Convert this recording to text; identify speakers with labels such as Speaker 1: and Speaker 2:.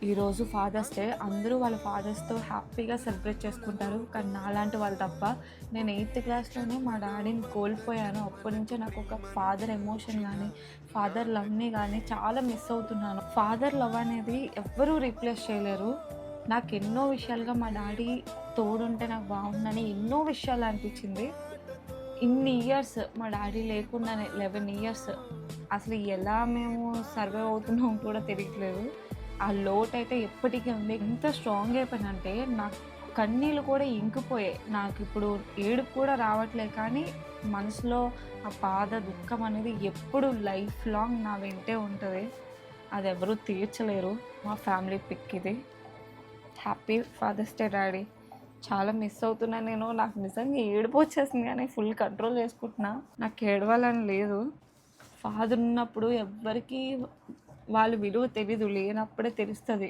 Speaker 1: ఈరోజు fathers day. అందరూ వాళ్ళ ఫాదర్స్‌తో హ్యాపీగా సెలబ్రేట్ చేసుకుంటారు. కానీ నాలాంటి వాళ్ళు తప్ప. నేను 8థ్ క్లాస్‌లోనే మా డాడీని కోల్పోయాను. అప్పటినుంచే నాకు ఒక ఫాదర్ ఎమోషన్ గానీ, ఫాదర్ లవ్‌ని గానీ చాలా మిస్ అవుతున్నాను. ఫాదర్ లవ్ అనేది ఎవ్వరూ రీప్లేస్ చేయలేరు. నాకు ఎన్నో విషయాలుగా మా డాడీ తోడుంటే నాకు బాగుండని ఎన్నో విషయాలు అనిపించింది. ఇన్ని ఇయర్స్ మా డాడీ లేకుండానే 11 ఇయర్స్ అసలు ఎలా మేము సర్వైవ్ అవుతున్నామో కూడా తెలియట్లేదు. ఆ లోటైతే ఎప్పటికీ ఉంది. ఎంత స్ట్రాంగ్ అయిపోయానంటే నా కన్నీళ్ళు కూడా ఇంకిపోయాయి. నాకిప్పుడు ఏడుపు కూడా రావట్లేదు. కానీ మనసులో ఆ బాధ, దుఃఖం అనేది ఎప్పుడు లైఫ్ లాంగ్ నా వెంటే ఉంటది. అదెవరు తీర్చలేరు. మా ఫ్యామిలీ పిక్ ఇది. Happy father's day daddy. చాలా మిస్ అవుతున్నా నేను. నాకు నిజంగా ఏడుపొచ్చేసింది కానీ ఫుల్ కంట్రోల్ చేసుకుంటున్నా. నాకు ఏడవాలని లేదు. ఫాదర్ ఉన్నప్పుడు ఎవ్వరికీ వాళ్ళ విలువ తెలీదు. లేనప్పుడే తెలుస్తది.